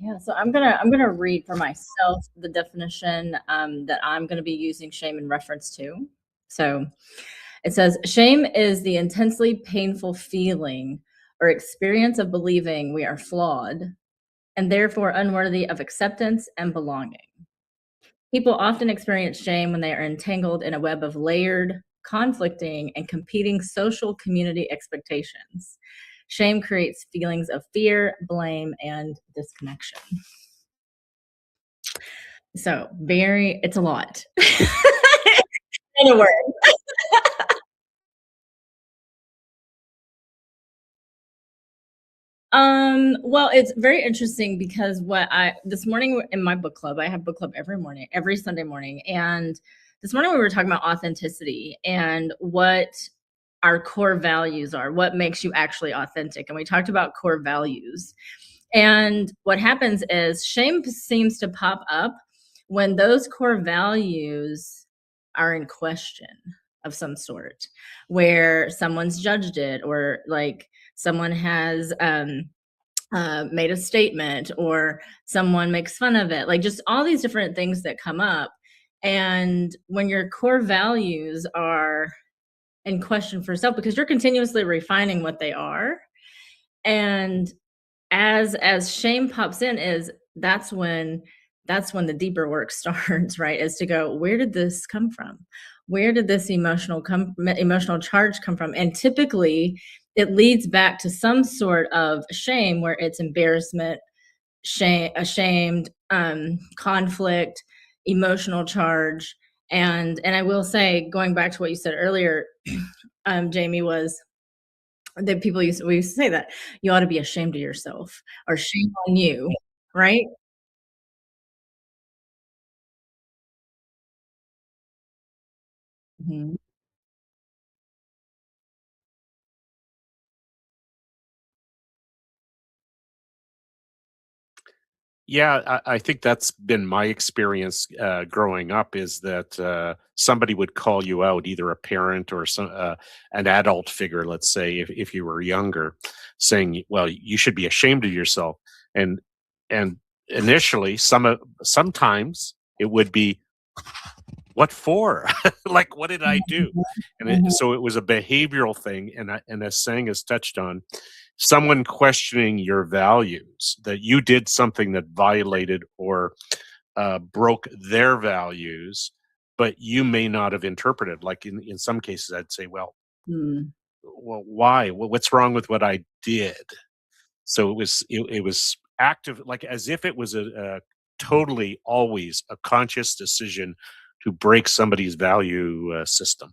Yeah, so I'm gonna read for myself the definition that I'm gonna be using shame in reference to. So it says shame is the intensely painful feeling or experience of believing we are flawed and therefore unworthy of acceptance and belonging. People often experience shame when they are entangled in a web of layered, conflicting, and competing social community expectations. Shame creates feelings of fear, blame, and disconnection. So, it's a lot. In a word. Well, it's very interesting because what I this morning in my book club, I have book club every morning, every Sunday morning, and this morning we were talking about authenticity and what our core values are, what makes you actually authentic, and we talked about core values. And what happens is shame seems to pop up when those core values are in question of some sort, where someone's judged it or like someone has made a statement or someone makes fun of it, like just all these different things that come up. And when your core values are in question for self, because you're continuously refining what they are, and as shame pops in is that's when the deeper work starts, right? Is to go, where did this come from? Where did this emotional charge come from? And typically it leads back to some sort of shame where it's embarrassment, shame, ashamed, conflict, emotional charge. And I will say, going back to what you said earlier, Jamie, was that we used to say that you ought to be ashamed of yourself or shame on you, right? Mhm. Yeah, I think that's been my experience growing up is that somebody would call you out, either a parent or an adult figure, let's say, if you were younger, saying, "Well, you should be ashamed of yourself." And and initially, sometimes it would be, "What for? Like, what did I do?" Mhm, And mhm, so it was a behavioral thing, and as Sang has touched on, someone questioning your values, that you did something that violated or broke their values, but you may not have interpreted. Like in some cases, I'd say, mm, well, why? What's wrong with what I did? So it was active, like as if it was a totally always a conscious decision to break somebody's value system.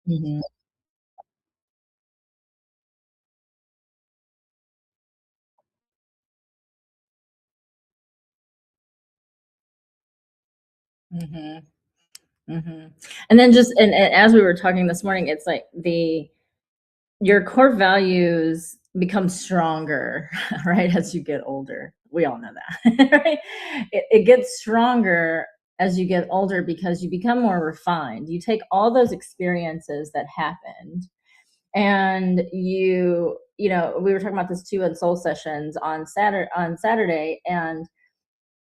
mhm, mhm, mhm. And then and as we were talking this morning, it's like your core values become stronger, right, as you get older. We all know that, right? It gets stronger as you get older because you become more refined. You take all those experiences that happened and we were talking about this too in soul sessions on Saturday, and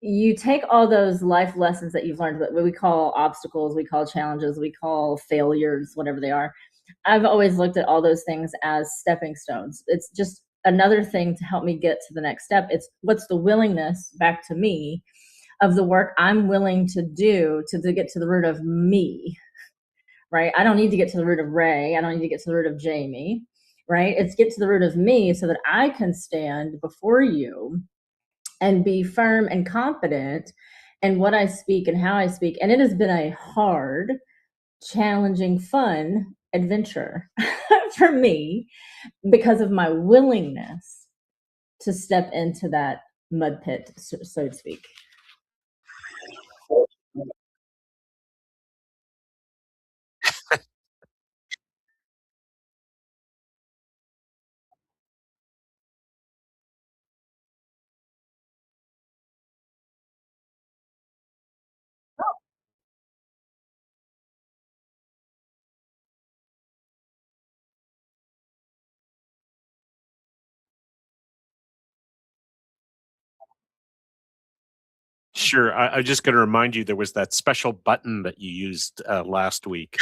you take all those life lessons that you've learned, what we call obstacles, we call challenges, we call failures, whatever they are. I've always looked at all those things as stepping stones. It's just another thing to help me get to the next step. It's what's the willingness back to me of the work I'm willing to do to get to the root of me, right? I don't need to get to the root of Ray. I don't need to get to the root of Jamie, right? It's get to the root of me so that I can stand before you and be firm and confident in what I speak and how I speak. And it has been a hard, challenging, fun adventure for me because of my willingness to step into that mud pit, so to speak. Sure. I'm just going to remind you there was that special button that you used last week.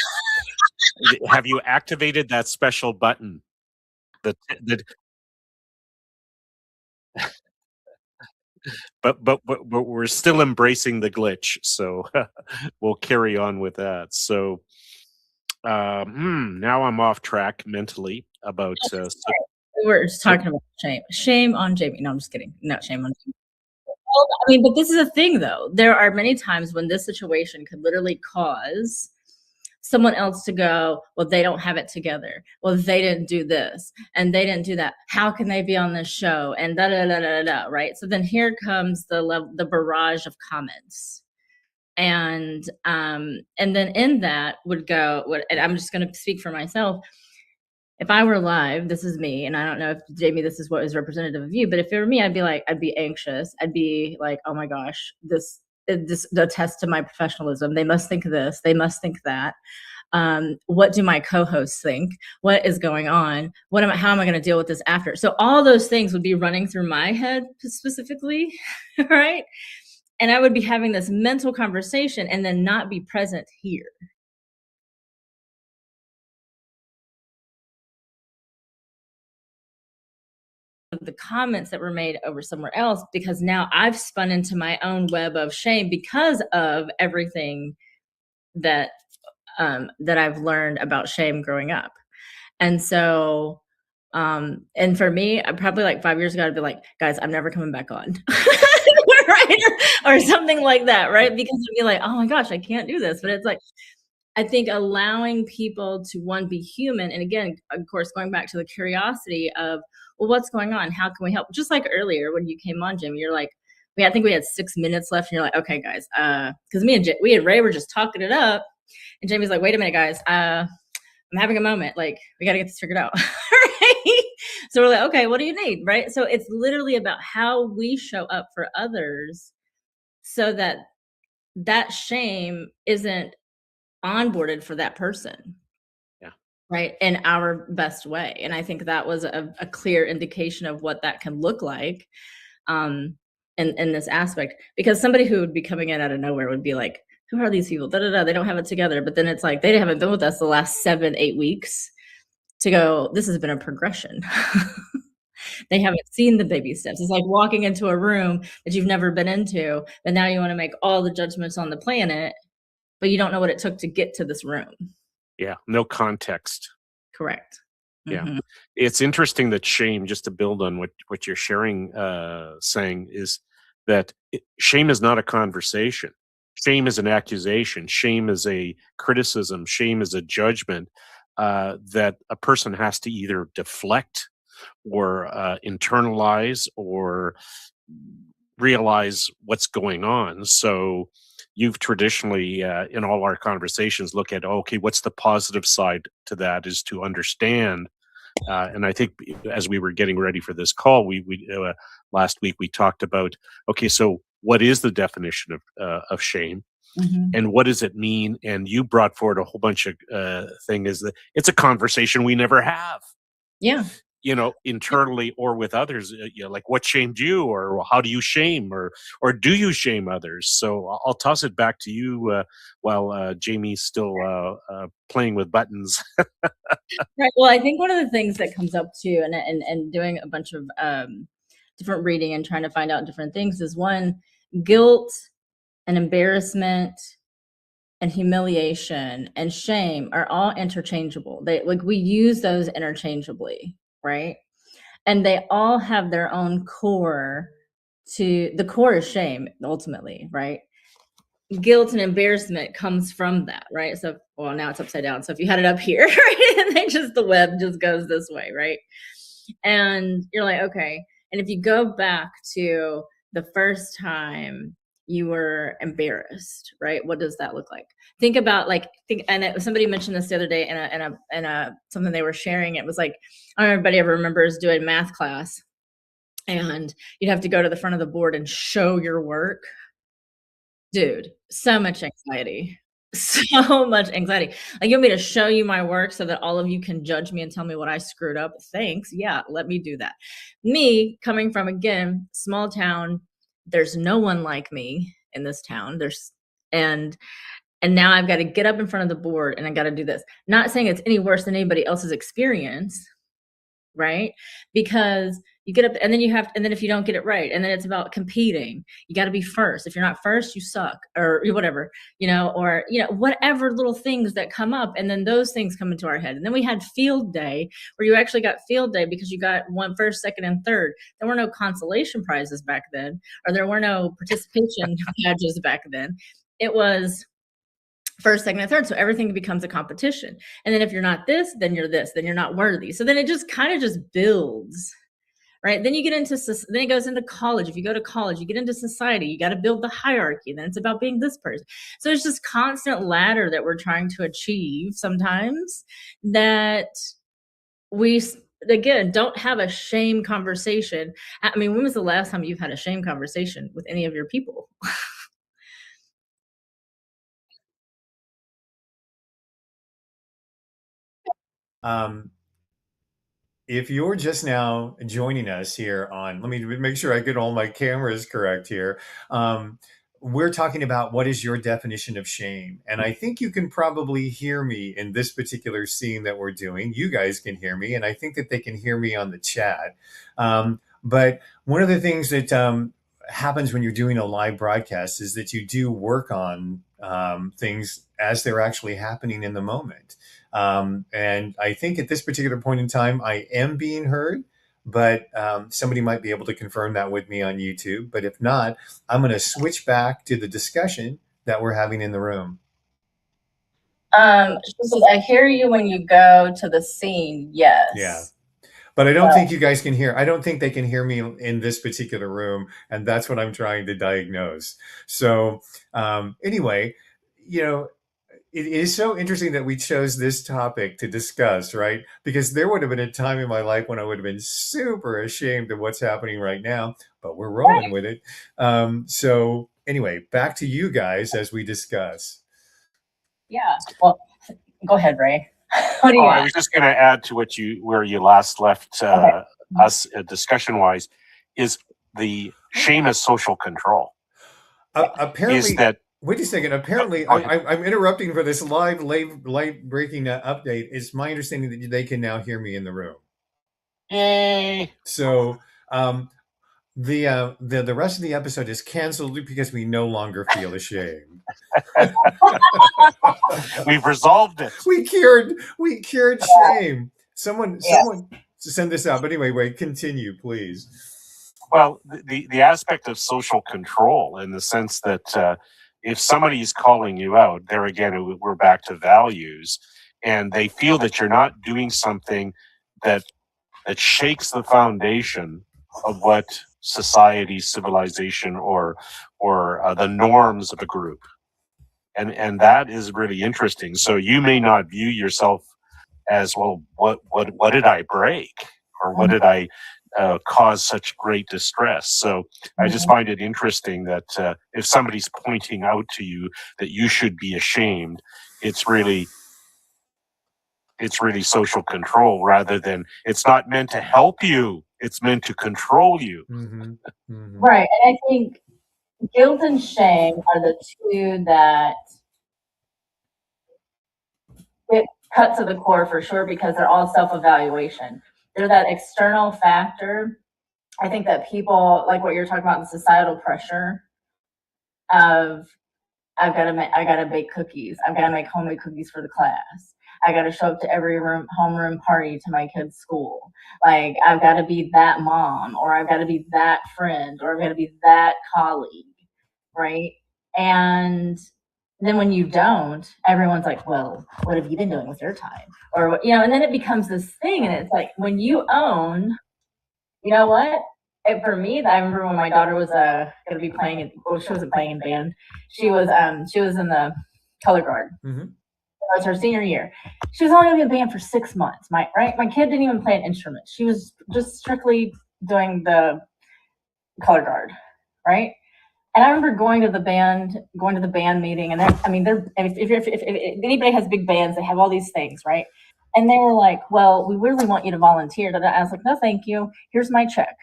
Have you activated that special button? The but we're still embracing the glitch, so we'll carry on with that. So now I'm off track mentally about We're just so talking about shame. Shame on Jamie. No, I'm just kidding. Not shame on Jamie. Well, I mean, but this is a thing though. There are many times when this situation could literally cause someone else to go, well, they don't have it together. Well, they didn't do this and they didn't do that. How can they be on this show? And da da da da da. Right. So then here comes the barrage of comments. And then in that would go what, and I'm just going to speak for myself. If I were live, this is me, and I don't know if Jamie, this is what is representative of you, but if it were me, I'd be like, I'd be anxious. I'd be like, oh my gosh, this attests to my professionalism. They must think this. They must think that. What do my co-hosts think? What is going on? How am I going to deal with this after? So all those things would be running through my head specifically, right? And I would be having this mental conversation and then not be present here. The comments that were made over somewhere else because now I've spun into my own web of shame because of everything that that I've learned about shame growing up. And so and for me, I probably like 5 years ago, I'd be like, guys, I'm never coming back on. Right? Or something like that, right? Because I'd be like, oh my gosh, I can't do this. But it's like I think allowing people to one be human, and again, of course, going back to the curiosity of, well, what's going on? How can we help? Just like earlier when you came on, Jim, you're like, I think we had 6 minutes left, and you're like, okay, guys, because we and Ray were just talking it up, and Jamie's like, wait a minute, guys, I'm having a moment, like we got to get this figured out, right? So we're like, okay, what do you need, right? So it's literally about how we show up for others, so that that shame isn't onboarded for that person, yeah. right, in our best way. And I think that was a clear indication of what that can look like um in this aspect, because somebody who would be coming in out of nowhere would be like, who are these people, da, da, da, they don't have it together. But then it's like they haven't been with us the last 7-8 weeks to go, this has been a progression. They haven't seen the baby steps. It's like walking into a room that you've never been into, but now you want to make all the judgments on the planet, but you don't know what it took to get to this room. Yeah, no context. Correct. Yeah. Mhm. It's interesting that shame, just to build on what you're sharing, saying is that shame is not a conversation. Shame is an accusation. Shame is a criticism. Shame is a judgment that a person has to either deflect or internalize or realize what's going on. So you've traditionally, in all our conversations, look at, okay, what's the positive side to that is to understand. And I think as we were getting ready for this call, we last week we talked about, okay, so what is the definition of shame, Mhm. and what does it mean? And you brought forward a whole bunch of thing is that it's a conversation we never have, Yeah. internally or with others. Like what shamed you, or how do you shame, or do you shame others? So I'll toss it back to you while Jamie's still playing with buttons. Right. Well, I think one of the things that comes up too, and doing a bunch of different reading and trying to find out different things is one, guilt and embarrassment and humiliation and shame are all interchangeable. They like we use those interchangeably, right? And they all have their own core. To the core is shame ultimately, right? Guilt and embarrassment comes from that, right? So, well, now it's upside down. So if you had it up here, right, and then just the web just goes this way, right? And you're like, okay. And if you go back to the first time you were embarrassed, right? What does that look like? Think about somebody mentioned this the other day in a something they were sharing. It was like, I don't know if everybody ever remembers doing math class, and you'd have to go to the front of the board and show your work. Dude, so much anxiety. So much anxiety. Like, you want me to show you my work so that all of you can judge me and tell me what I screwed up? Thanks. Yeah, let me do that. Me, coming from, again, small town, there's no one like me in this town. And and now I've got to get up in front of the board and I got to do this. Not saying it's any worse than anybody else's experience, right? Because you get up and then and then if you don't get it right, and then it's about competing. You got to be first. If you're not first, you suck, or whatever, or whatever little things that come up, and then those things come into our head. And then we had field day, where you actually got field day because you got one first, second, and third. There were no consolation prizes back then, or there were no participation badges back then. It was first, second, and third. So everything becomes a competition. And then if you're not this, then you're this, then you're not worthy. So then it just kind of just builds, right? Then then it goes into college. If you go to college, you get into society, you got to build the hierarchy. Then it's about being this person. So it's just constant ladder that we're trying to achieve sometimes, that we, again, don't have a shame conversation. I mean, when was the last time you've had a shame conversation with any of your people? If you're just now joining us here let me make sure I get all my cameras correct here. We're talking about what is your definition of shame. And I think you can probably hear me in this particular scene that we're doing. You guys can hear me, and I think that they can hear me on the chat. But one of the things that happens when you're doing a live broadcast is that you do work on things as they're actually happening in the moment. And I think at this particular point in time, I am being heard, but somebody might be able to confirm that with me on YouTube. But if not, I'm going to switch back to the discussion that we're having in the room. She says, I hear you when you go to the scene. Yes. Yeah. But I don't think you guys can hear. I don't think they can hear me in this particular room. And that's what I'm trying to diagnose. So anyway, it is so interesting that we chose this topic to discuss, right? Because there would have been a time in my life when I would have been super ashamed of what's happening right now, but we're rolling with it. So anyway, back to you guys as we discuss. Yeah. Well, go ahead, Ray. What do you got? I was just going to add to where you last left us discussion-wise, is the shame as social control. Apparently, wait a second. Apparently, I'm interrupting for this live breaking update. It's my understanding that they can now hear me in the room. Yay! So the rest of the episode is canceled because we no longer feel ashamed. We've resolved it. We cured shame. Someone send this out. But anyway, wait, continue, please. Well, the aspect of social control, in the sense that if somebody's calling you out, there again, we're back to values, and they feel that you're not doing something that shakes the foundation of what society, civilization, or the norms of a group. And that is really interesting. So you may not view yourself as, well, what did I break, or what did I cause such great distress? So I just find it interesting that if somebody's pointing out to you that you should be ashamed, it's really social control, rather than, it's not meant to help you, it's meant to control you. Mm-hmm. Mm-hmm. Right. And I think guilt and shame are the two that get cut to the core for sure, because they're all self-evaluation. They're that external factor. I think that people, like what you're talking about, the societal pressure of I gotta bake cookies. I've got to make homemade cookies for the class. I got to show up to every homeroom party to my kid's school. Like, I've got to be that mom, or I've got to be that friend, or I've got to be that colleague, right? And then when you don't, everyone's like, well, what have you been doing with your time? Or what, and then it becomes this thing, and it's like, when you own, you know what? For me, I remember when my daughter was going to be playing. Well, she wasn't playing in band. She was in the color guard. Mm-hmm. It was her senior year. She was only going to be in band for 6 months. My kid didn't even play an instrument. She was just strictly doing the color guard, right? And I remember going to the band meeting, and if anybody has big bands, they have all these things, right? And they were like, well, we really want you to volunteer. I was like, no, thank you. Here's my check.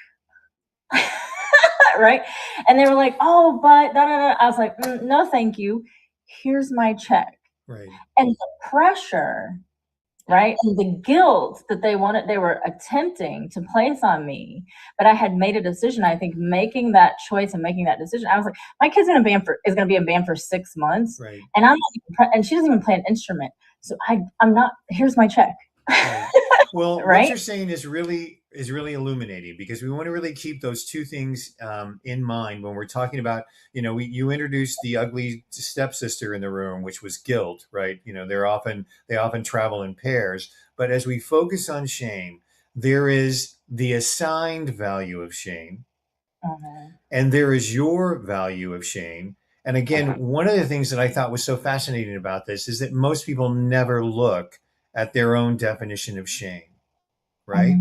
Right? And they were like, oh, but da, da, da. I was like, no, thank you. Here's my check. Right. And the pressure, right? And the guilt that they were attempting to place on me, but I had made a decision. I think making that choice and making that decision, I was like, my kid's is going to be in band for 6 months. Right. And and she doesn't even play an instrument. So I'm not, here's my check. Right. Well, right? What you're saying is really illuminating, because we want to really keep those two things in mind when we're talking about, you introduced the ugly stepsister in the room, which was guilt, right? They often travel in pairs. But as we focus on shame, there is the assigned value of shame, and there is your value of shame. And again, one of the things that I thought was so fascinating about this is that most people never look at their own definition of shame, right?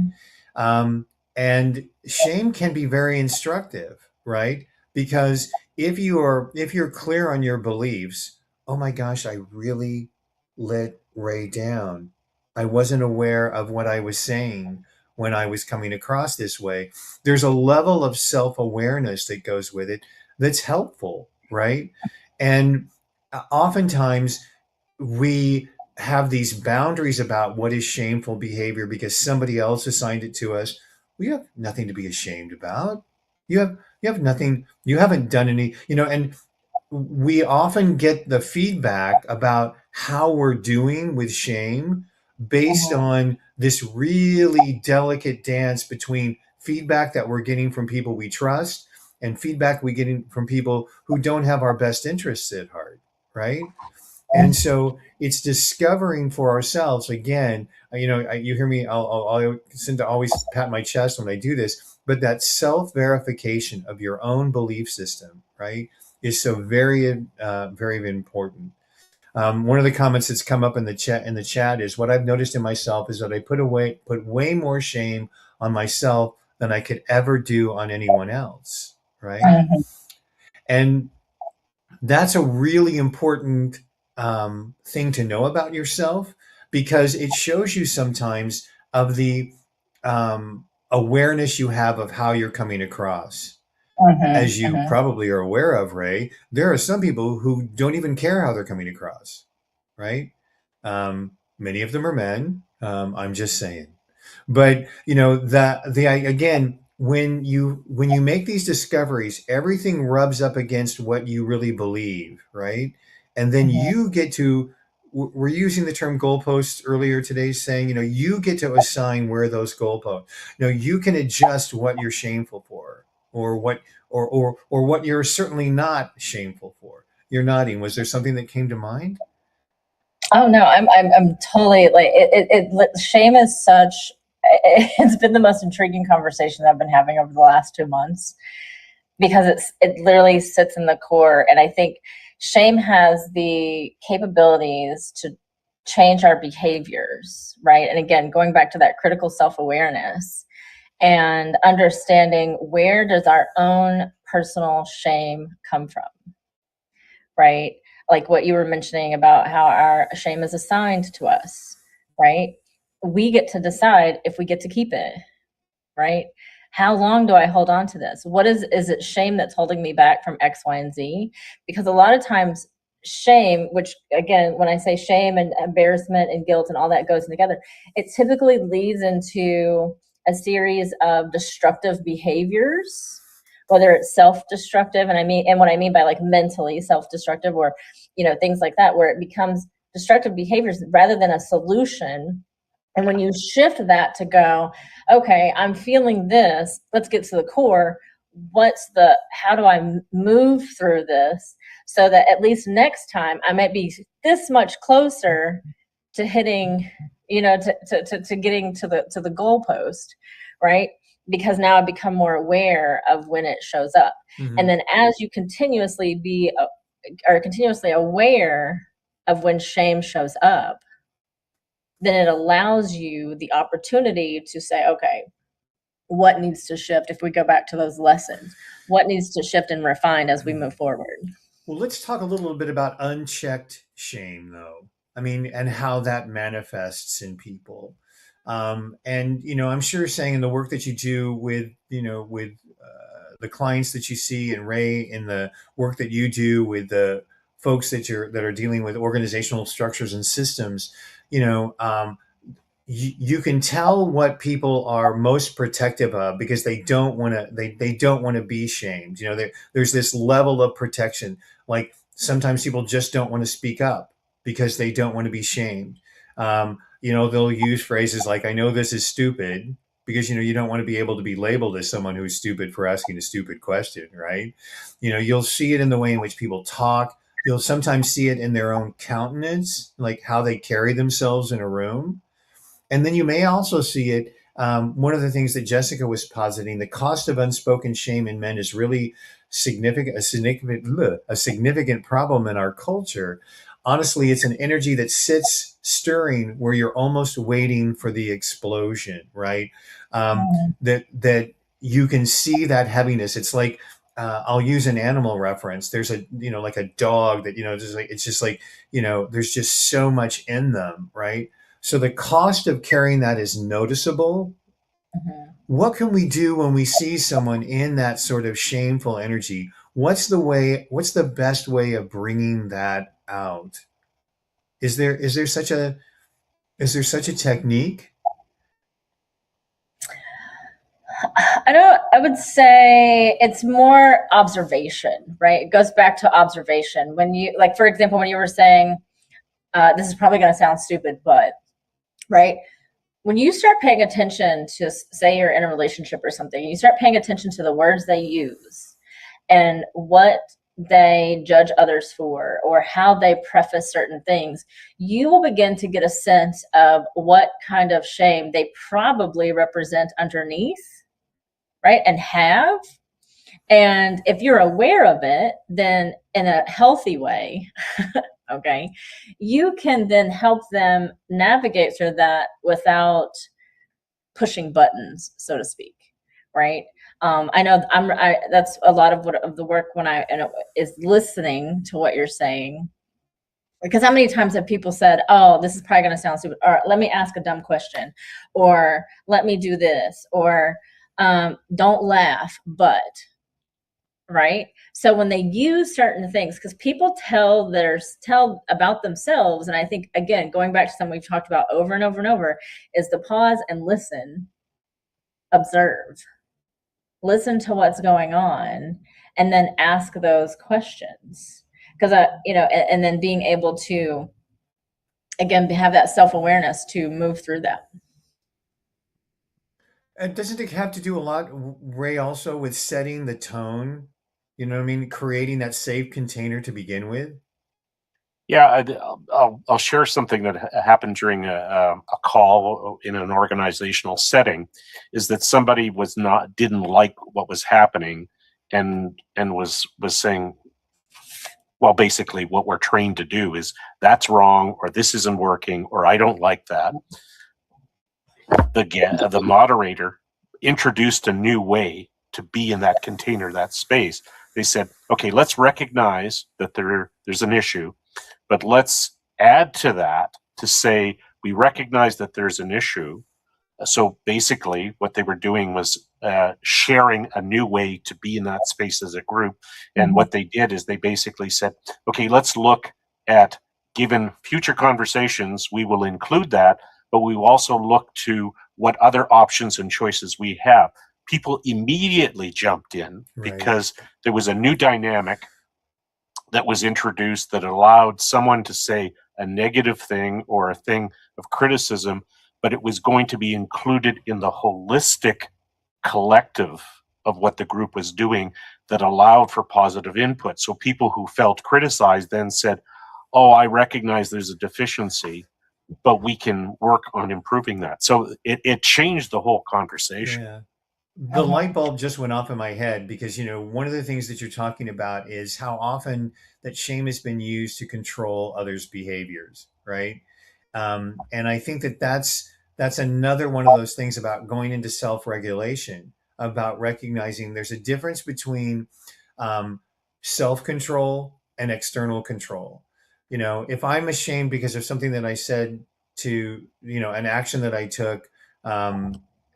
And shame can be very instructive, right? Because if you're clear on your beliefs, oh my gosh, I really let Ray down. I wasn't aware of what I was saying when I was coming across this way. There's a level of self-awareness that goes with it that's helpful, right? And oftentimes we have these boundaries about what is shameful behavior because somebody else assigned it to us. We have nothing to be ashamed about. You have nothing, you haven't done any, and we often get the feedback about how we're doing with shame based on this really delicate dance between feedback that we're getting from people we trust and feedback we getting from people who don't have our best interests at heart, right? And so it's discovering for ourselves again. You hear me. I'll tend to always pat my chest when I do this, but that self-verification of your own belief system, right, is so very, very important. One of the comments that's come up in the chat is, what I've noticed in myself is that I put way more shame on myself than I could ever do on anyone else, right? And that's a really important thing to know about yourself, because it shows you sometimes of the awareness you have of how you're coming across. As you probably are aware of, Ray, there are some people who don't even care how they're coming across, right? Many of them are men. I'm just saying. But again, when you make these discoveries, everything rubs up against what you really believe, right? And then you get to, we're using the term goalposts earlier today, saying, you get to assign where those goalposts, you can adjust what you're shameful for, or what you're certainly not shameful for. You're nodding. Was there something that came to mind? Oh no, I'm totally like shame is such. It's been the most intriguing conversation I've been having over the last 2 months, because it literally sits in the core, and I think shame has the capabilities to change our behaviors, right? And again, going back to that critical self-awareness and understanding, where does our own personal shame come from, right? Like what you were mentioning about how our shame is assigned to us, right? We get to decide if we get to keep it, right? How long do I hold on to this? Is it shame that's holding me back from X, Y, and Z? Because a lot of times shame, which again, when I say shame and embarrassment and guilt and all that goes together, it typically leads into a series of destructive behaviors, whether it's self-destructive, and what I mean by like mentally self-destructive, or things like that, where it becomes destructive behaviors rather than a solution. And when you shift that to go, okay, I'm feeling this, let's get to the core. How do I move through this so that at least next time I might be this much closer to hitting, to getting to the goalpost, right? Because now I become more aware of when it shows up. Mm-hmm. And then as you continuously are continuously aware of when shame shows up, then it allows you the opportunity to say, okay, what needs to shift? If we go back to those lessons, what needs to shift and refine as we move forward? Well, let's talk a little bit about unchecked shame, though. I mean, and how that manifests in people. And I'm sure saying in the work that you do with the clients that you see, and Ray, in the work that you do with the folks that are dealing with organizational structures and systems, you can tell what people are most protective of, because they don't want to they don't want to be shamed. There's this level of protection. Like sometimes people just don't want to speak up because they don't want to be shamed. They'll use phrases like, I know this is stupid, because you don't want to be able to be labeled as someone who's stupid for asking a stupid question, right? You'll see it in the way in which people talk. You'll sometimes see it in their own countenance, like how they carry themselves in a room. And then you may also see it. One of the things that Jessica was positing, the cost of unspoken shame in men is really significant, a significant problem in our culture. Honestly, it's an energy that sits stirring where you're almost waiting for the explosion, right? That you can see that heaviness. It's like, I'll use an animal reference. There's like a dog that, it's just like, there's just so much in them, right? So the cost of carrying that is noticeable. Mm-hmm. What can we do when we see someone in that sort of shameful energy? What's the best way of bringing that out? Is there such a technique? I would say it's more observation, right? It goes back to observation. When you, like, for example, when you were saying, this is probably going to sound stupid, but right, when you start paying attention to, say you're in a relationship or something, you start paying attention to the words they use and what they judge others for, or how they preface certain things, you will begin to get a sense of what kind of shame they probably represent underneath, right? And if you're aware of it, then in a healthy way, okay, you can then help them navigate through that without pushing buttons, so to speak, right? I know that's a lot of the work is listening to what you're saying. Because how many times have people said, oh, this is probably going to sound stupid, or let me ask a dumb question, or let me do this, or don't laugh, but, right? So when they use certain things, because people tell about themselves, and I think, again, going back to something we've talked about over and over and over, is to pause and listen, observe, listen to what's going on, and then ask those questions. Because and then being able to, again, have that self-awareness to move through that. And doesn't it have to do a lot, Ray, also with setting the tone? You know what I mean? Creating that safe container to begin with? Yeah, I'll share something that happened during a call in an organizational setting. Is that somebody didn't like what was happening, and was saying, well, basically what we're trained to do is that's wrong, or this isn't working, or I don't like that. The moderator introduced a new way to be in that container, that space. They said, okay, let's recognize that there's an issue, but let's add to that to say we recognize that there's an issue. So basically what they were doing was sharing a new way to be in that space as a group. And what they did is they basically said, okay, let's look at, given future conversations, we will include that, but we will also look to what other options and choices we have. people immediately jumped in Right. because there was a new dynamic that was introduced that allowed someone to say a negative thing or a thing of criticism, but it was going to be included in the holistic collective of what the group was doing that allowed for positive input. So people who felt criticized then said, oh, I recognize there's a deficiency, but we can work on improving that. So it changed the whole conversation. Yeah. The light bulb just went off in my head because, one of the things that you're talking about is how often that shame has been used to control others' behaviors, right? And I think that that's another one of those things about going into self-regulation, about recognizing there's a difference between um, self-control and external control. If I'm ashamed because of something that I said to, an action that I took,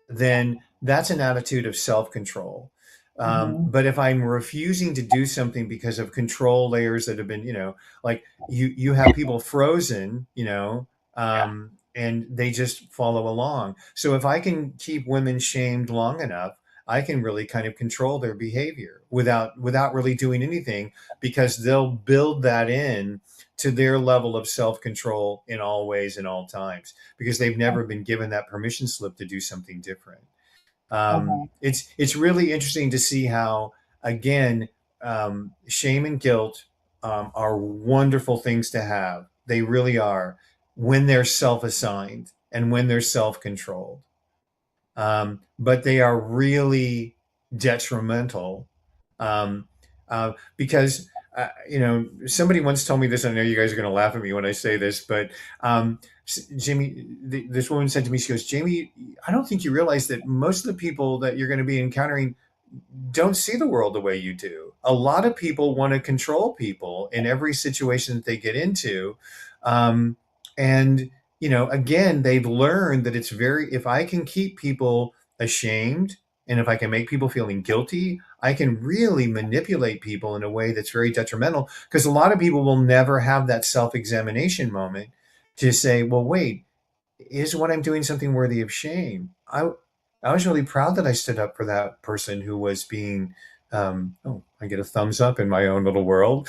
then that's an attitude of self-control. But if I'm refusing to do something because of control layers that have been, like you have people frozen, and they just follow along. So if I can keep women shamed long enough, I can really kind of control their behavior without really doing anything, because they'll build that in to their level of self-control in all ways and all times, because they've never been given that permission slip to do something different. It's really interesting to see how, again, shame and guilt are wonderful things to have. They really are, when they're self-assigned and when they're self-controlled. But they are really detrimental, because somebody once told me this. I know you guys are going to laugh at me when I say this, but Jamie, this woman said to me, she goes, Jamie, I don't think you realize that most of the people that you're going to be encountering don't see the world the way you do. A lot of people want to control people in every situation that they get into. And, again, they've learned that if I can keep people ashamed and if I can make people feeling guilty, I can really manipulate people in a way that's very detrimental, because a lot of people will never have that self-examination moment to say, well, wait, is what I'm doing something worthy of shame? I was really proud that I stood up for that person who was being, I get a thumbs up in my own little world,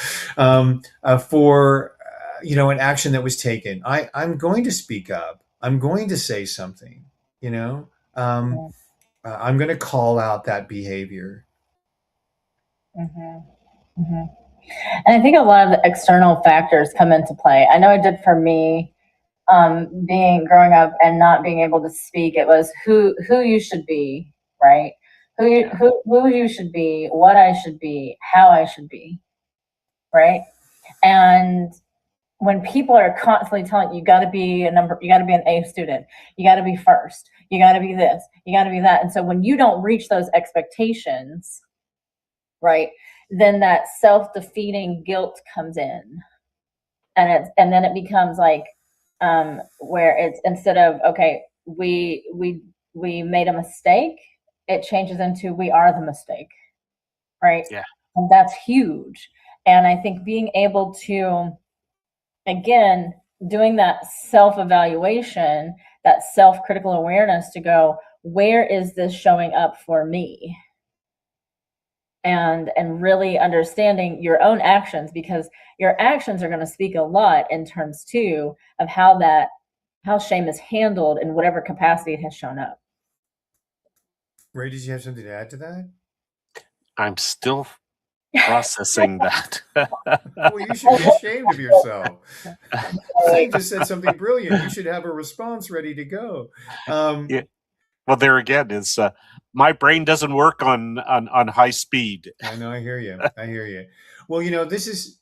for, an action that was taken. I'm going to speak up. I'm going to say something, I'm going to call out that behavior. And I think a lot of the external factors come into play. I know it did for me, growing up and not being able to speak. It was who you should be, right? Who you should be, what I should be, how I should be, right? And when people are constantly telling you got to be you got to be an A student, you got to be first, you got to be this, you got to be that, and so when you don't reach those expectations, right, then that self-defeating guilt comes in, and then it becomes like, where it's, instead of, okay, we made a mistake, it changes into we are the mistake, right? Yeah. And that's huge. And I think being able to, again, doing that self-evaluation, that self-critical awareness to go, where is this showing up for me? And really understanding your own actions, because your actions are going to speak a lot in terms too of how shame is handled in whatever capacity it has shown up. Ray, did you have something to add to that? I'm still processing that. Well, you should be ashamed of yourself. Zane just said something brilliant. You should have a response ready to go. Yeah. Well, there again is my brain doesn't work on high speed. I know. I hear you. I hear you. Well, this is,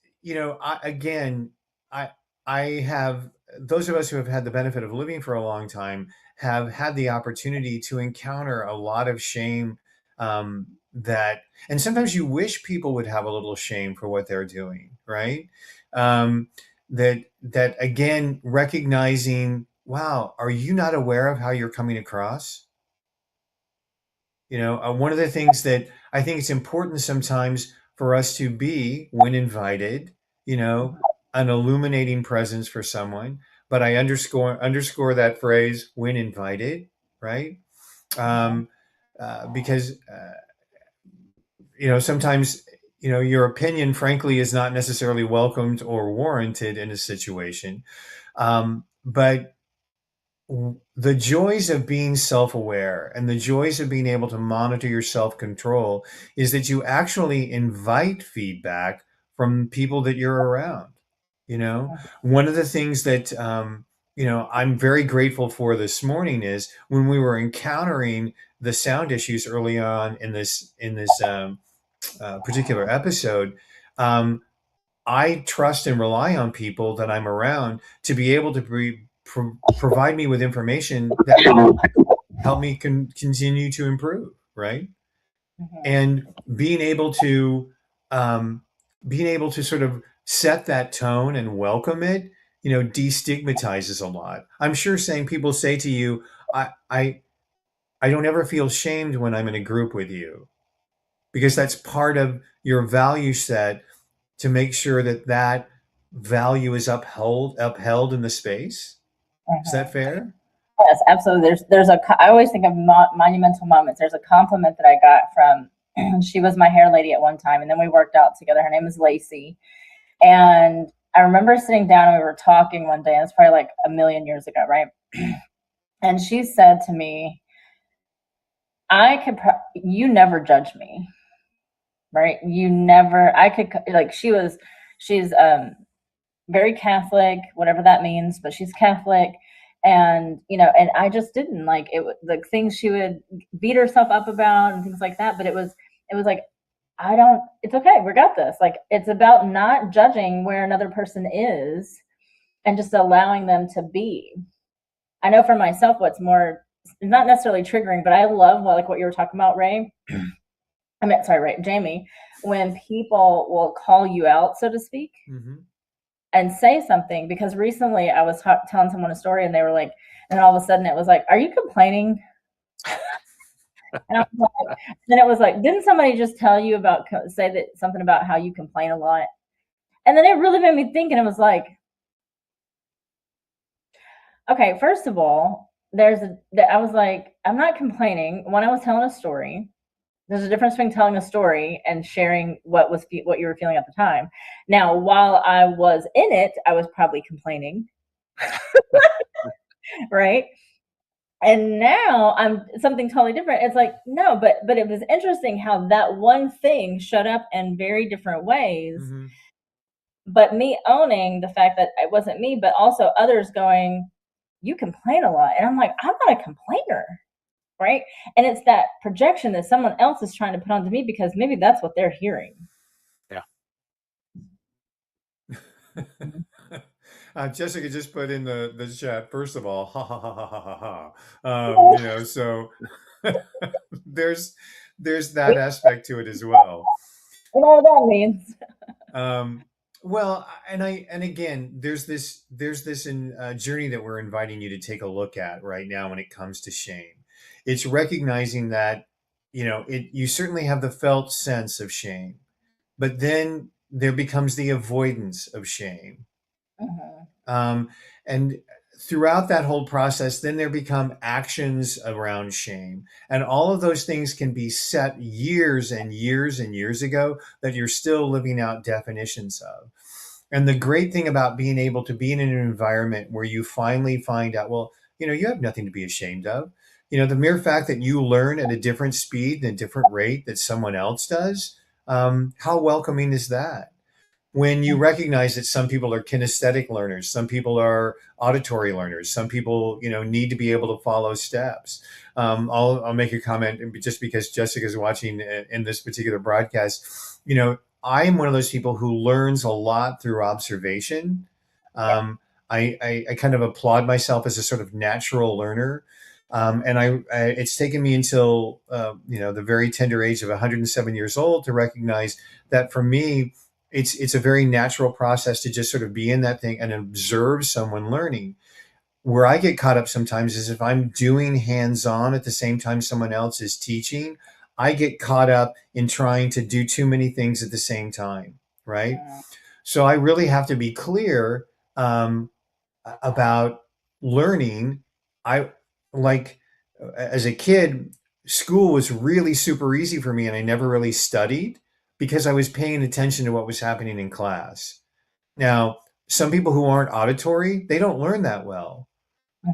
I have, those of us who have had the benefit of living for a long time have had the opportunity to encounter a lot of shame, and sometimes you wish people would have a little shame for what they're doing, right? That again, recognizing, wow, are you not aware of how you're coming across? One of the things that I think it's important sometimes for us to be, when invited, an illuminating presence for someone. But I underscore that phrase, when invited, right? because sometimes your opinion, frankly, is not necessarily welcomed or warranted in a situation. But the joys of being self-aware and the joys of being able to monitor your self-control is that you actually invite feedback from people that you're around. One of the things that I'm very grateful for this morning is when we were encountering the sound issues early on in this particular episode. I trust and rely on people that I'm around to be able to provide me with information that help me continue to improve, right? And being able to sort of set that tone and welcome it, destigmatizes a lot. I'm sure people say to you, I don't ever feel shamed when I'm in a group with you, because that's part of your value set to make sure that that value is upheld in the space. Is that fair? Yes, absolutely. I always think of monumental moments. There's a compliment that I got from, she was my hair lady at one time, and then we worked out together. Her name is Lacey. And I remember sitting down and we were talking one day, and it's probably like a million years ago, right? And she said to me, you never judge me, right? She's very Catholic, whatever that means, but she's Catholic. And I just didn't like it. The things she would beat herself up about and things like that. But it was like, it's okay. We got this. Like, it's about not judging where another person is and just allowing them to be. I know for myself, what's more, not necessarily triggering, but I love what you were talking about, Ray. Ray, Jamie, when people will call you out, so to speak, and say something. Because recently I was telling someone a story, and they were like, and then all of a sudden it was like, "Are you complaining?" And then it was like, "Didn't somebody just tell you say that something about how you complain a lot?" And then it really made me think, and it was like, okay, first of all, I was like, I'm not complaining. When I was telling a story, there's a difference between telling a story and sharing what you were feeling at the time. Now, while I was in it, I was probably complaining, right? And now I'm something totally different. It's like, no, but it was interesting how that one thing showed up in very different ways. But me owning the fact that it wasn't me, but also others going, "You complain a lot," and I'm like, I'm not a complainer. Right. And it's that projection that someone else is trying to put onto me, because maybe that's what they're hearing. Yeah. Jessica just put in the chat, first of all, ha ha ha ha ha ha ha. So there's that aspect to it as well. You know what that means. Well, and again, there's this journey that we're inviting you to take a look at right now when it comes to shame. It's recognizing that, you certainly have the felt sense of shame, but then there becomes the avoidance of shame. And throughout that whole process, then there become actions around shame. And all of those things can be set years and years and years ago that you're still living out definitions of. And the great thing about being able to be in an environment where you finally find out, well, you have nothing to be ashamed of. The mere fact that you learn at a different speed and a different rate that someone else does, how welcoming is that? When you recognize that some people are kinesthetic learners, some people are auditory learners, some people, need to be able to follow steps. I'll make a comment just because Jessica's watching in this particular broadcast. I'm one of those people who learns a lot through observation. I kind of applaud myself as a sort of natural learner. And it's taken me until, the very tender age of 107 years old to recognize that for me, it's a very natural process to just sort of be in that thing and observe someone learning. Where I get caught up sometimes is if I'm doing hands-on at the same time someone else is teaching, I get caught up in trying to do too many things at the same time, right? So I really have to be clear about learning. As a kid, school was really super easy for me and I never really studied because I was paying attention to what was happening in class. Now, some people who aren't auditory, they don't learn that well.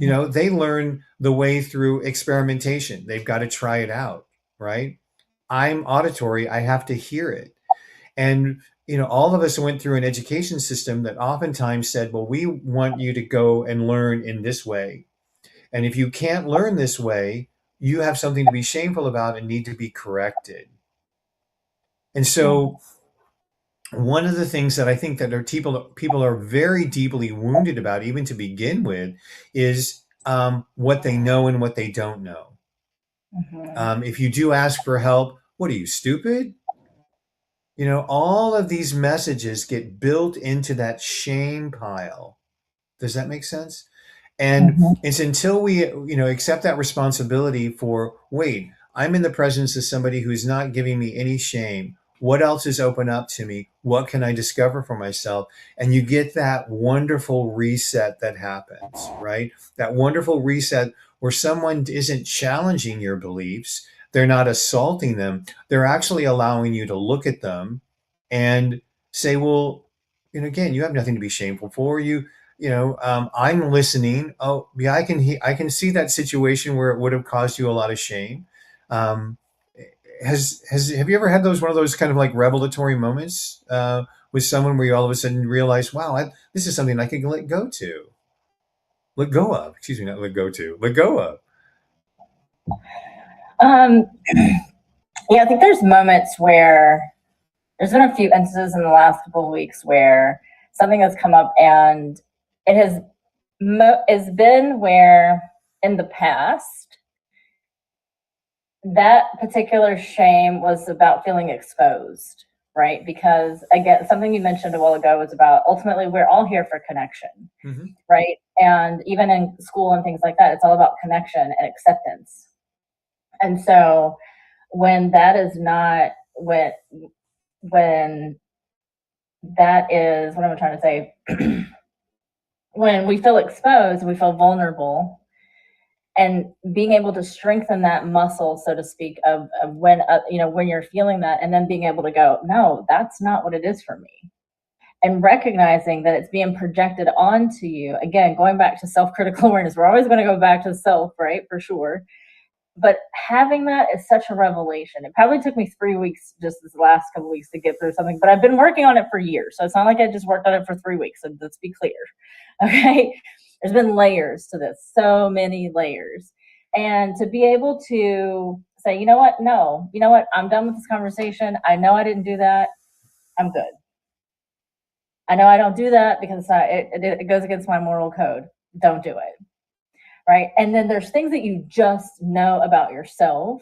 You know, Mhm. they learn the way through experimentation. They've got to try it out, right? I'm auditory, I have to hear it. And, you know, all of us went through an education system that oftentimes said, well, we want you to go and learn in this way. And if you can't learn this way, you have something to be shameful about and need to be corrected. And Mhm. so one of the things that I think that are people are very deeply wounded about, even to begin with, is what they know and what they don't know. Mhm. If you do ask for help, what are you, stupid? You know, all of these messages get built into that shame pile. Does that make sense? And Mhm. it's until we, you know, accept that responsibility for, wait, I'm in the presence of somebody who's not giving me any shame. What else is open up to me? What can I discover for myself? And you get that wonderful reset that happens, right? That wonderful reset where someone isn't challenging your beliefs. They're not assaulting them. They're actually allowing you to look at them and say, well, you know, again, you have nothing to be shameful for. I'm listening. Oh, yeah, I can see that situation where it would have caused you a lot of shame. Um, have you ever had one of those kind of like revelatory moments with someone where you all of a sudden realize, wow, this is something I can let go of. Excuse me, not let go to, let go of. Um, yeah, I think there's moments where there's been a few instances in the last couple of weeks where something has come up, and it has been where in the past that particular shame was about feeling exposed, right? Because again, something you mentioned a while ago was about ultimately we're all here for connection, Mm-hmm. right? And even in school and things like that, it's all about connection and acceptance. And so when that is not when that is what am I trying to say? When we feel exposed, we feel vulnerable, and being able to strengthen that muscle, so to speak, of when when you're feeling that, and then being able to go, no, that's not what it is for me, and recognizing that it's being projected onto you. Again, going back to self-critical awareness, we're always going to go back to self, right? For sure. But having that is such a revelation. It probably took me 3 weeks just this last couple weeks to get through something, but I've been working on it for years. So it's not like I just worked on it for 3 weeks. So let's be clear. Okay. There's been layers to this, so many layers. And to be able to say, you know what? No, you know what? I'm done with this conversation. I know I didn't do that. I'm good. I know I don't do that because it goes against my moral code. Don't do it. Right. And then there's things that you just know about yourself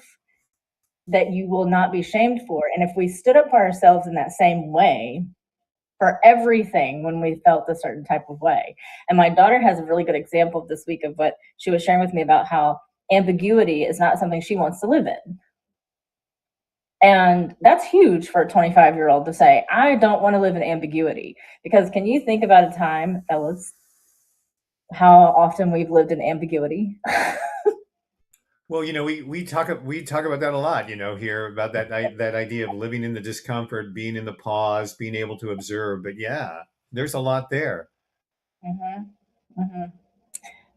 that you will not be shamed for. And if we stood up for ourselves in that same way for everything when we felt a certain type of way. And my daughter has a really good example this week of what she was sharing with me about how ambiguity is not something she wants to live in. And that's huge for a 25-year-old to say, I don't want to live in ambiguity. Because can you think about a time, fellas, how often we've lived in ambiguity? Well, you know, we talk about that a lot, you know, here about that idea of living in the discomfort, being in the pause, being able to observe. But yeah, there's a lot there. Mm-hmm. Mm-hmm.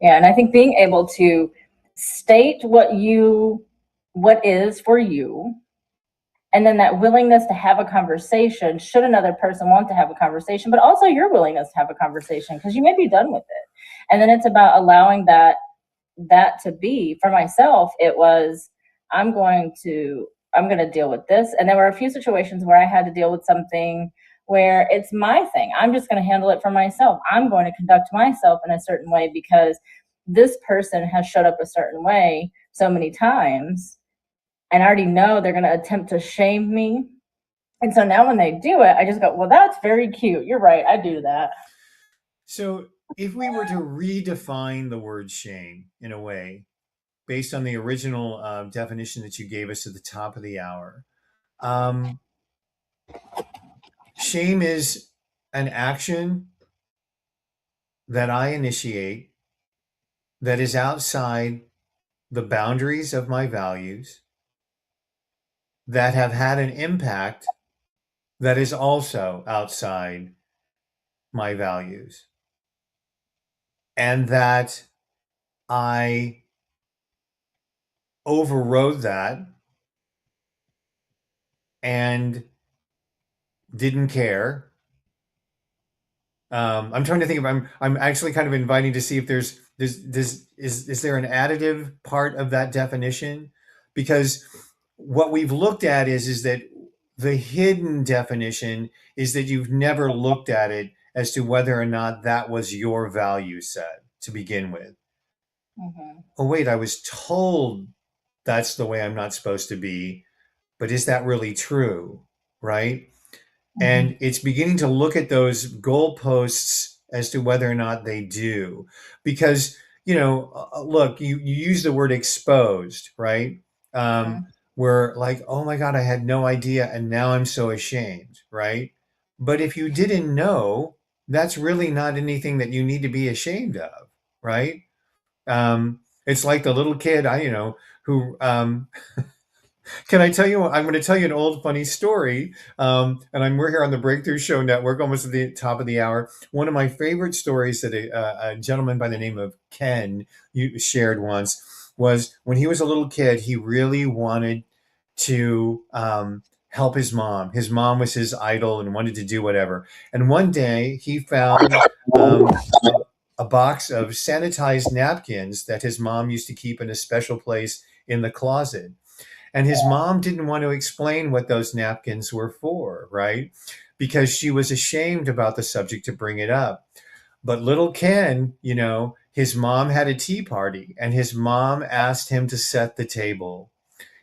Yeah, and I think being able to state what is for you, and then that willingness to have a conversation should another person want to have a conversation, but also your willingness to have a conversation because you may be done with it. And then it's about allowing that to be. For myself, it was i'm going to I'm going to deal with this. And there were a few situations where I had to deal with something where it's my thing. I'm just going to handle it for myself. I'm going to conduct myself in a certain way because this person has showed up a certain way so many times, and I already know they're going to attempt to shame me. And so now when they do it, I just go, well, that's very cute. You're right. I do that. So if we were to redefine the word shame in a way, based on the original definition that you gave us at the top of the hour, um, shame is an action that I initiate that is outside the boundaries of my values, that have had an impact that is also outside my values, and that I overrode that and didn't care. I'm trying to think if I'm actually kind of inviting to see if is there an additive part of that definition? Because what we've looked at is that the hidden definition is that you've never looked at it as to whether or not that was your value set to begin with. Mm-hmm. Oh wait, I was told that's the way I'm not supposed to be, but is that really true? Right? Mm-hmm. And it's beginning to look at those goalposts as to whether or not they do. Because, look, you use the word exposed, right? Mm-hmm. Where like, oh my God, I had no idea. And now I'm so ashamed, right? But if you didn't know, that's really not anything that you need to be ashamed of, right? It's like the little kid, who can I tell you? I'm going to tell you an old funny story. We're here on the Breakthrough Show Network, almost at the top of the hour. One of my favorite stories that a gentleman by the name of Ken shared once was when he was a little kid. He really wanted to help his mom. His mom was his idol and wanted to do whatever. And one day he found a box of sanitized napkins that his mom used to keep in a special place in the closet. And his mom didn't want to explain what those napkins were for, right? Because she was ashamed about the subject to bring it up. But little Ken, his mom had a tea party and his mom asked him to set the table.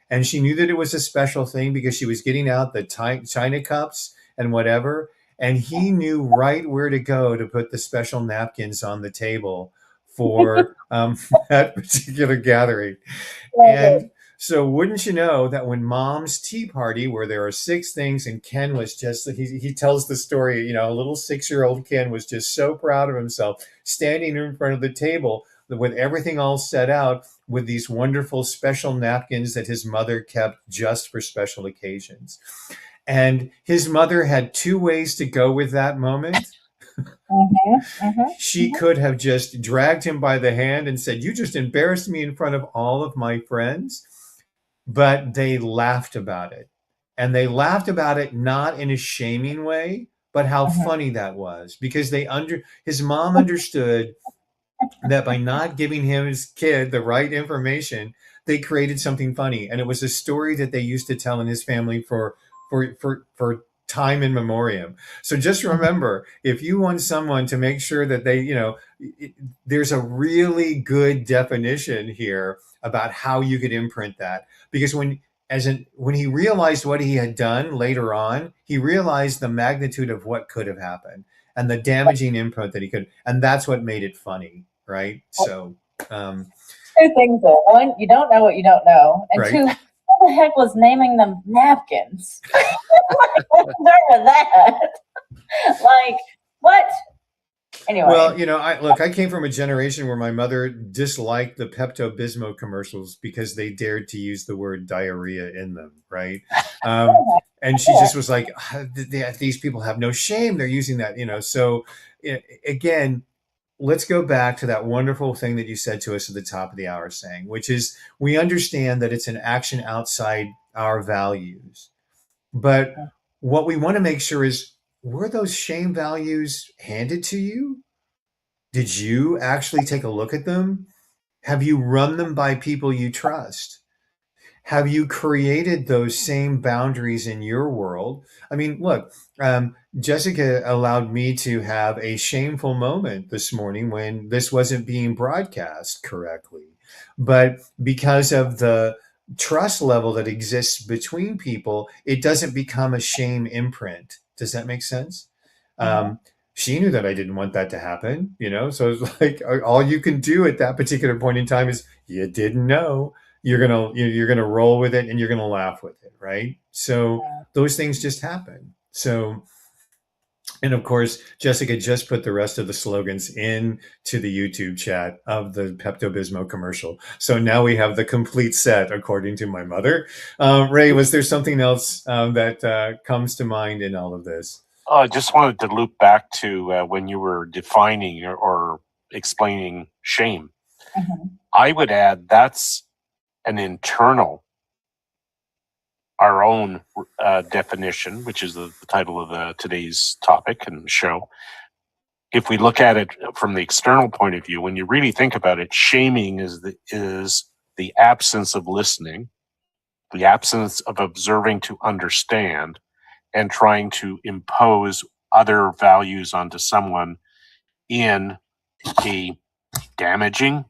And she knew that it was a special thing because she was getting out the china cups and whatever. And he knew right where to go to put the special napkins on the table for that particular gathering. And so wouldn't you know that when mom's tea party, where there are 6 things, and Ken was just, he tells the story, a little 6-year-old Ken was just so proud of himself standing in front of the table with everything all set out with these wonderful special napkins that his mother kept just for special occasions. And his mother had 2 ways to go with that moment. Mm-hmm. Mm-hmm. She could have just dragged him by the hand and said, "You just embarrassed me in front of all of my friends." But they laughed about it. And they laughed about it not in a shaming way, but how Mm-hmm. funny that was, because his mom understood that by not giving his kid the right information, they created something funny. And it was a story that they used to tell in his family for time in memoriam. So just remember, if you want someone to make sure that there's a really good definition here about how you could imprint that. Because when he realized what he had done later on, he realized the magnitude of what could have happened and the damaging input that he could, and that's what made it funny, right? So, 2 things though. One, you don't know what you don't know, and right. 2, who the heck was naming them napkins? Like, what's wrong with that? Like, what? Anyway. Well, I came from a generation where my mother disliked the Pepto-Bismol commercials because they dared to use the word diarrhea in them, right? And she just was like, these people have no shame. They're using that, So again, let's go back to that wonderful thing that you said to us at the top of the hour saying, which is we understand that it's an action outside our values. But what we want to make sure is, were those shame values handed to you? Did you actually take a look at them? Have you run them by people you trust? Have you created those same boundaries in your world? I mean, look, Jessica allowed me to have a shameful moment this morning when this wasn't being broadcast correctly. But because of the trust level that exists between people, it doesn't become a shame imprint. Does that make sense? She knew that I didn't want that to happen, So it's like all you can do at that particular point in time is you didn't know. You're gonna roll with it and you're gonna laugh with it, right? So those things just happen. So And of course, Jessica just put the rest of the slogans in to the YouTube chat of the Pepto-Bismol commercial. So now we have the complete set, according to my mother. Ray, was there something else that comes to mind in all of this? Oh, I just wanted to loop back to when you were defining or explaining shame. I would add that's an internal, our own definition, which is the title of today's topic and show. If we look at it from the external point of view, when you really think about it, shaming is the absence of listening, the absence of observing to understand, and trying to impose other values onto someone in a damaging,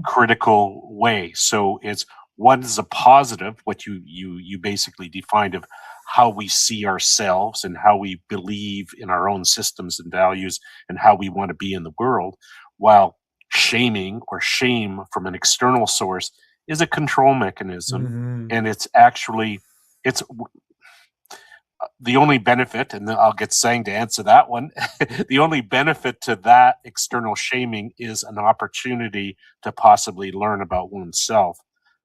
critical way. So it's what is a positive, what you basically defined of how we see ourselves and how we believe in our own systems and values and how we want to be in the world, while shaming or shame from an external source is a control mechanism. And it's actually it's the only benefit, and then I'll get Sang to answer that one. The only benefit to that external shaming is an opportunity to possibly learn about oneself.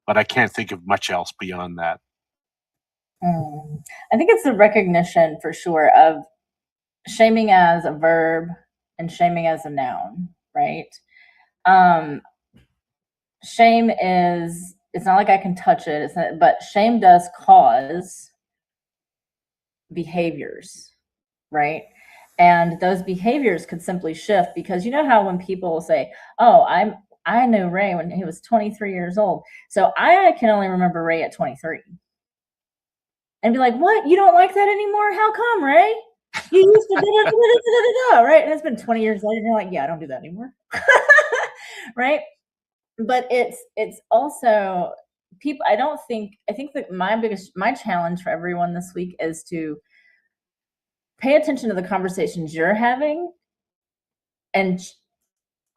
But I can't think of much else beyond that. I think it's the recognition for sure of shaming as a verb and shaming as a noun, right? Shame is, it's not like I can touch it, it's not, but shame does cause behaviors, right? And those behaviors could simply shift because you know how when people say, oh, I knew Ray when he was 23 years old, so I can only remember Ray at 23. And be like, what? You don't like that anymore? How come, Ray? You used to da-da-da-da-da-da-da, right? And it's been 20 years later, and you're like, yeah, I don't do that anymore. Right? But it's also people, I think that my challenge for everyone this week is to pay attention to the conversations you're having, and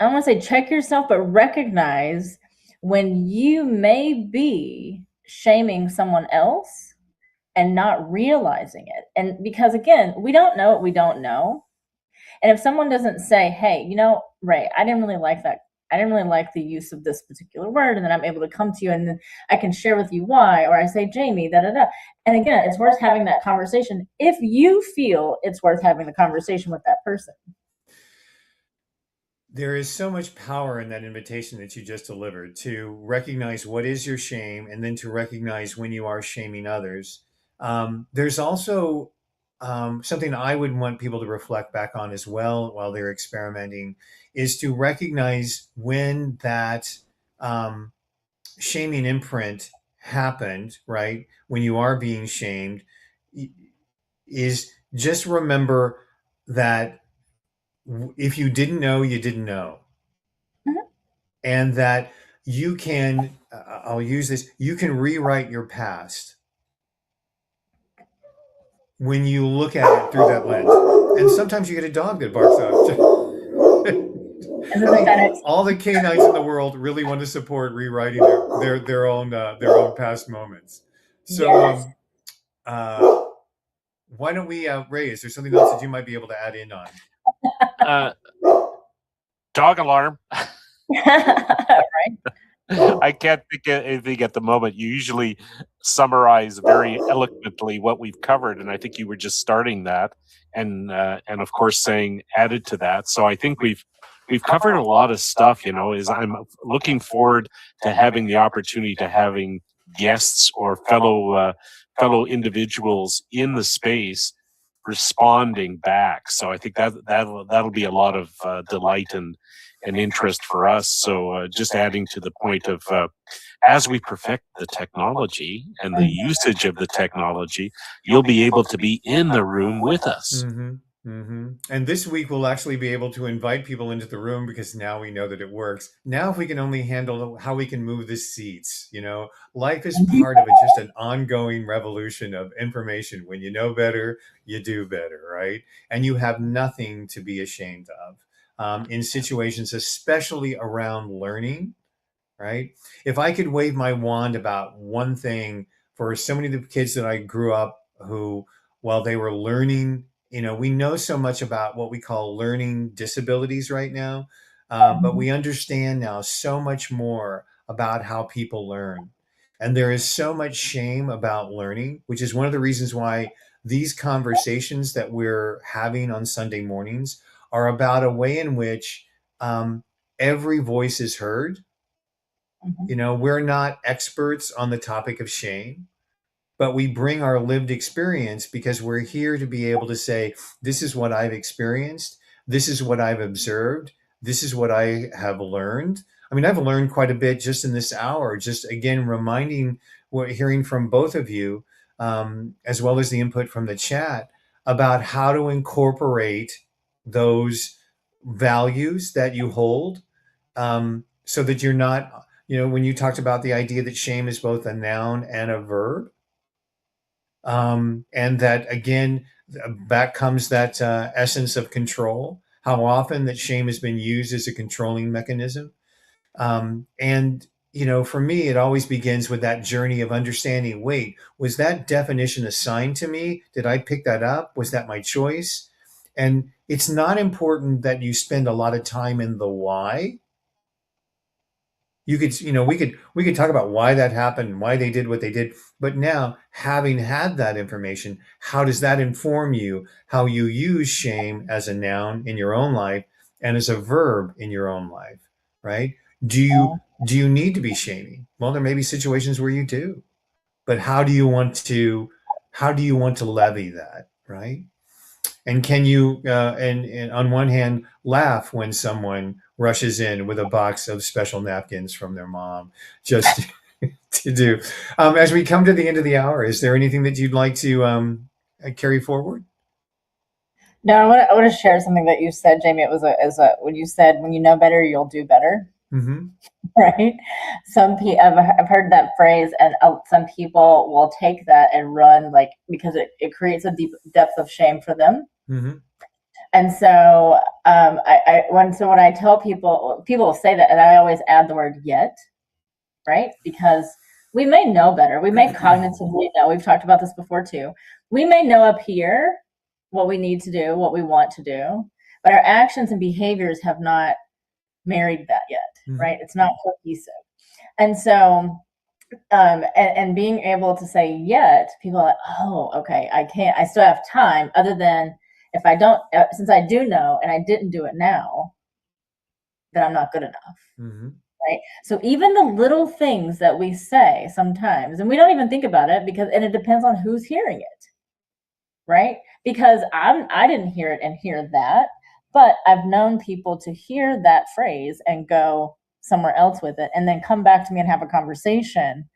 I don't want to say check yourself, but recognize when you may be shaming someone else and not realizing it. And because again, we don't know what we don't know. And if someone doesn't say, hey, you know, Ray, I didn't really like that. I didn't really like the use of this particular word. And then I'm able to come to you and then I can share with you why, or I say, Jamie, da, da, da. And again, it's worth having that conversation if you feel it's worth having the conversation with that person. There is so much power in that invitation that you just delivered to recognize what is your shame and then to recognize when you are shaming others. There's also something I would want people to reflect back on as well while they're experimenting is to recognize when that shaming imprint happened, right? When you are being shamed, is just remember that if you didn't know, you didn't know. And that you can, I'll use this, you can rewrite your past when you look at it through that lens. And sometimes you get a dog that barks out. All the canines in the world really want to support rewriting their own past moments. So yes. Why don't we, Ray, is there something else that you might be able to add in on? Dog alarm. Right. I can't think of anything at the moment. You usually summarize very eloquently what we've covered, and I think you were just starting that, and of course saying added to that. So I think we've covered a lot of stuff. You know, is I'm looking forward to having the opportunity to having guests or fellow individuals in the space responding back. So I think that'll be a lot of delight and interest for us. So just adding to the point of as we perfect the technology and the usage of the technology, you'll be able to be in the room with us. And this week we'll actually be able to invite people into the room because now we know that it works. Now if we can only handle how we can move the seats, you know, life is part of it, just an ongoing revolution of information. When you know better, you do better, right? And you have nothing to be ashamed of. In situations, especially around learning, right? If I could wave my wand about one thing for so many of the kids that I grew up who, while they were learning we know so much about what we call learning disabilities right now, but we understand now so much more about how people learn. And there is so much shame about learning, which is one of the reasons why these conversations that we're having on Sunday mornings are about a way in which every voice is heard. We're not experts on the topic of shame, but we bring our lived experience because we're here to be able to say, this is what I've experienced. This is what I've observed. This is what I have learned. I mean, I've learned quite a bit just in this hour, just again, hearing from both of you, as well as the input from the chat about how to incorporate those values that you hold, so that you're not, when you talked about the idea that shame is both a noun and a verb, and that again, back comes that essence of control. How often that shame has been used as a controlling mechanism, and for me, it always begins with that journey of understanding. Wait, was that definition assigned to me? Did I pick that up? Was that my choice? And it's not important that you spend a lot of time in the why. You could, we could talk about why that happened, why they did what they did. But now, having had that information, how does that inform you how you use shame as a noun in your own life and as a verb in your own life, right? Do you need to be shaming? Well, there may be situations where you do, but how do you want to levy that, right? And can you, and on one hand, laugh when someone rushes in with a box of special napkins from their mom, just to do. As we come to the end of the hour, is there anything that you'd like to carry forward? No, I want to share something that you said, Jamie. It was when you said, when you know better, you'll do better. Mm-hmm. Right? I've heard that phrase, and some people will take that and run, like, because it creates a deep depth of shame for them. Mm-hmm. And so, when I tell people will say that, and I always add the word "yet," right? Because we may know better. We may cognitively know. We've talked about this before too. We may know up here what we need to do, what we want to do, but our actions and behaviors have not married that yet, right? It's not cohesive. And so, and being able to say yet, people are like, oh, okay, I still have time, other than if I don't, since I do know and I didn't do it now, then I'm not good enough. Right? So even the little things that we say sometimes, and we don't even think about it and it depends on who's hearing it, right? Because I didn't hear it and hear that, but I've known people to hear that phrase and go somewhere else with it, and then come back to me and have a conversation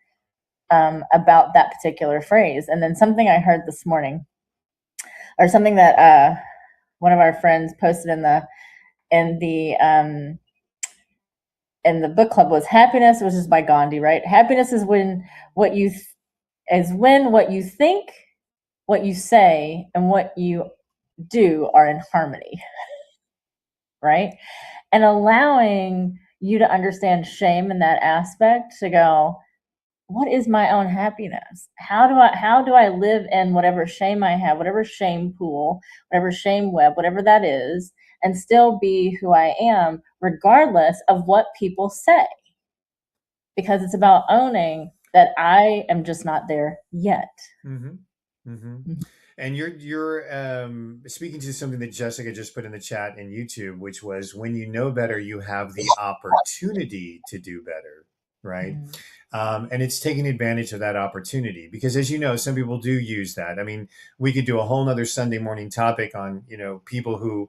about that particular phrase. And then something I heard this morning, or something that one of our friends posted in the book club, was happiness, which is by Gandhi, right? Happiness is when what you think, what you say, and what you do are in harmony, right? And allowing you to understand shame in that aspect, to go, what is my own happiness? How do I live in whatever shame I have, whatever shame pool, whatever shame web, whatever that is, and still be who I am, regardless of what people say? Because it's about owning that I am just not there yet. And you're speaking to something that Jessica just put in the chat in YouTube, which was, when you know better, you have the opportunity to do better, right? And it's taking advantage of that opportunity, because, as you know, some people do use that. I mean, we could do a whole nother Sunday morning topic on, people who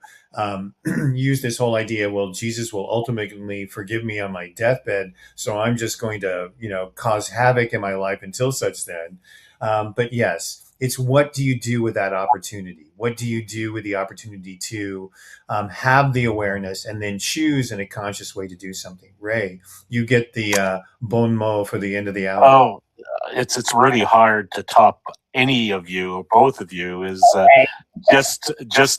use this whole idea, well, Jesus will ultimately forgive me on my deathbed, so I'm just going to, cause havoc in my life until such then. But yes, it's, what do you do with that opportunity? What do you do with the opportunity to have the awareness and then choose in a conscious way to do something? Ray, you get the bon mot for the end of the hour. Oh, it's really hard to top any of you, or both of you. Is just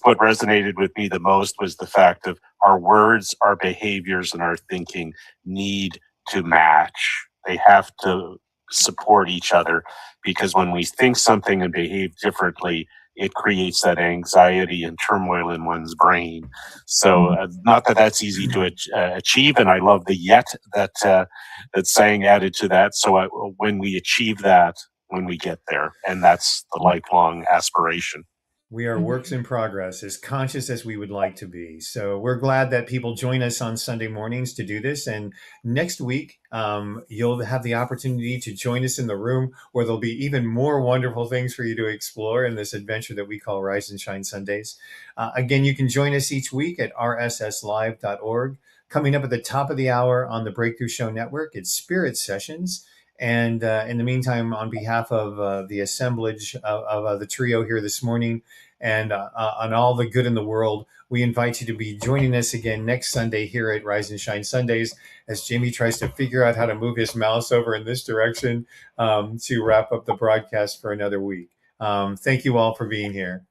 what resonated with me the most was the fact of our words, our behaviors, and our thinking need to match. They have to support each other, because when we think something and behave differently, it creates that anxiety and turmoil in one's brain. So not that that's easy to achieve, and I love the yet that saying added to that. So when we achieve that, when we get there, and that's the lifelong aspiration. We are works in progress, as conscious as we would like to be. So we're glad that people join us on Sunday mornings to do this. And next week, you'll have the opportunity to join us in the room where there'll be even more wonderful things for you to explore in this adventure that we call Rise and Shine Sundays. Again, you can join us each week at rsslive.org. Coming up at the top of the hour on the Breakthrough Show Network, it's Spirit Sessions. And in the meantime, on behalf of the assemblage of the trio here this morning and on all the good in the world, we invite you to be joining us again next Sunday here at Rise and Shine Sundays as Jamie tries to figure out how to move his mouse over in this direction to wrap up the broadcast for another week. Thank you all for being here.